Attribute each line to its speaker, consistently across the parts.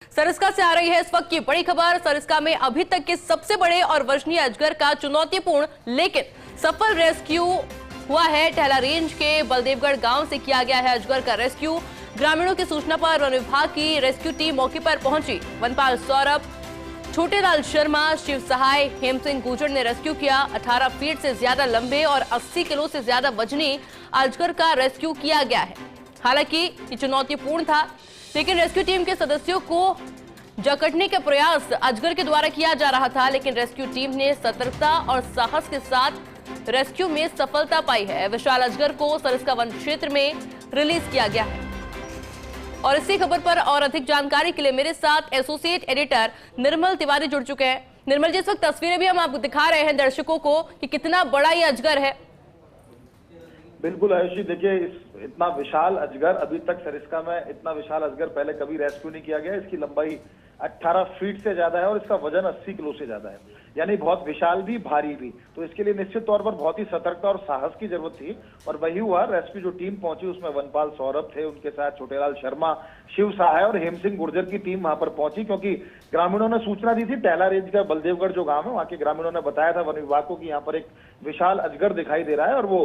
Speaker 1: सरिस्का से आ रही है इस वक्त की बड़ी खबर। सरिस्का में अभी तक के सबसे बड़े और वजनी अजगर का चुनौतीपूर्ण लेकिन सफल रेस्क्यू हुआ है। टहला रेंज के बलदेवगढ़ गांव से किया गया है अजगर का रेस्क्यू। ग्रामीणों की सूचना पर वन विभाग की रेस्क्यू टीम मौके पर पहुंची। वनपाल सौरभ, छोटेलाल शर्मा, शिव सहाय, हेम सिंह गुर्जर ने रेस्क्यू किया। 18 फीट से ज्यादा लंबे और 80 किलो से ज्यादा वजनी अजगर का रेस्क्यू किया गया है। हालांकि ये चुनौतीपूर्ण था, लेकिन रेस्क्यू टीम के सदस्यों को जकड़ने का प्रयास अजगर के द्वारा किया जा रहा था, लेकिन रेस्क्यू टीम ने सतर्कता और साहस के साथ रेस्क्यू में सफलता पाई है। विशाल अजगर को सरिस्का वन क्षेत्र में रिलीज किया गया है। और इसी खबर पर और अधिक जानकारी के लिए मेरे साथ एसोसिएट एडिटर निर्मल तिवारी जुड़ चुके हैं। निर्मल जी, इस वक्त तस्वीरें भी हम आपको दिखा रहे हैं दर्शकों को कि कितना बड़ा ये अजगर है।
Speaker 2: बिल्कुल आयुषी, देखिए इतना विशाल अजगर अभी तक सरिस्का में इतना विशाल अजगर पहले कभी रेस्क्यू नहीं किया गया। इसकी लंबाई 18 फीट से ज्यादा है और इसका वजन 80 किलो से ज्यादा है, यानी बहुत विशाल भी भारी भी। तो इसके लिए निश्चित तौर पर बहुत ही सतर्कता और साहस की जरूरत थी और वही हुआ। रेस्क्यू जो टीम पहुंची उसमें वनपाल सौरभ थे, उनके साथ छोटेलाल शर्मा, शिव सहाय और हेम सिंह गुर्जर की टीम वहां पर पहुंची, क्योंकि ग्रामीणों ने सूचना दी थी। टहला रेंज का बलदेवगढ़ जो गांव है वहां के ग्रामीणों ने बताया था वन विभाग को कि यहाँ पर एक विशाल अजगर दिखाई दे रहा है और वो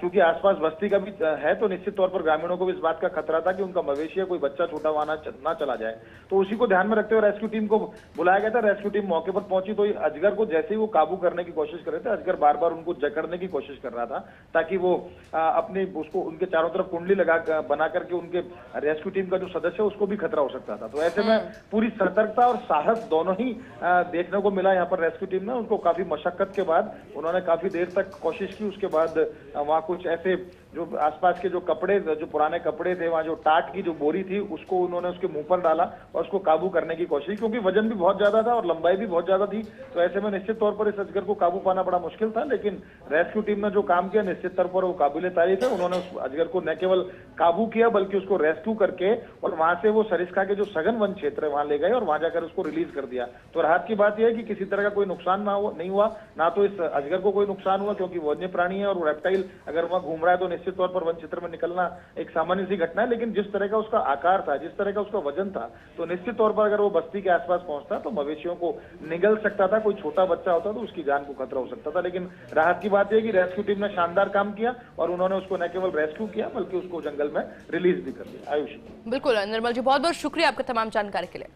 Speaker 2: चूंकि आसपास बस्ती का भी है तो निश्चित तौर पर ग्रामीणों को भी इस बात का खतरा था कि उनका मवेशी या कोई बच्चा छोटा हुआ ना चला जाए। तो उसी को ध्यान में रखते हुए रेस्क्यू टीम को बुलाया गया था। रेस्क्यू टीम मौके पर पहुंची तो अजगर को जैसे ही वो काबू करने की कोशिश कर रहे थे, अजगर बार बार उनको जकड़ने की कोशिश कर रहा था ताकि वो अपने उसको उनके चारों तरफ कुंडली बना करके उनके रेस्क्यू टीम का जो सदस्य है उसको भी खतरा हो सकता था। तो ऐसे में पूरी सतर्कता और साहस दोनों ही देखने को मिला यहाँ पर रेस्क्यू टीम में। उनको काफी मशक्कत के बाद उन्होंने काफी देर तक कोशिश की। उसके बाद वहां कुछ ऐसे जो आसपास के जो कपड़े, जो पुराने कपड़े थे, वहां जो टाट की जो बोरी थी उसको उन्होंने उसके मुंह पर डाला और उसको काबू करने की कोशिश, क्योंकि वजन भी बहुत ज्यादा था और लंबाई भी बहुत ज्यादा थी। तो ऐसे में निश्चित तौर पर इस अजगर को काबू पाना बड़ा मुश्किल था, लेकिन रेस्क्यू टीम ने जो काम किया निश्चित तौर पर वो काबिले तारीफ है। उन्होंने उस अजगर को न केवल काबू किया बल्कि उसको रेस्क्यू करके और वहां से वो सरिस्का के जो सघन वन क्षेत्र है वहां ले गए और वहां जाकर उसको रिलीज कर दिया। तो राहत की बात यह है कि किसी तरह का कोई नुकसान नहीं हुआ, ना तो इस अजगर को कोई नुकसान हुआ, क्योंकि वन्य प्राणी है और रेप्टाइल अगर वहां घूम रहा है तो निश्चित तौर पर वन क्षेत्र में निकलना एक सामान्य सी घटना है। लेकिन जिस तरह का उसका आकार था, जिस तरह का उसका वजन था, तो निश्चित तौर पर अगर वो बस्ती के आसपास पहुंचता तो मवेशियों को निगल सकता था। कोई छोटा बच्चा होता तो उसकी जान को खतरा हो सकता था। लेकिन राहत की बात यह कि रेस्क्यू टीम ने शानदार काम किया और उन्होंने उसको न केवल रेस्क्यू किया बल्कि उसको जंगल में रिलीज भी कर दिया। आयुषी,
Speaker 1: बिल्कुल निर्मल जी, बहुत बहुत शुक्रिया आपका तमाम जानकारी के लिए।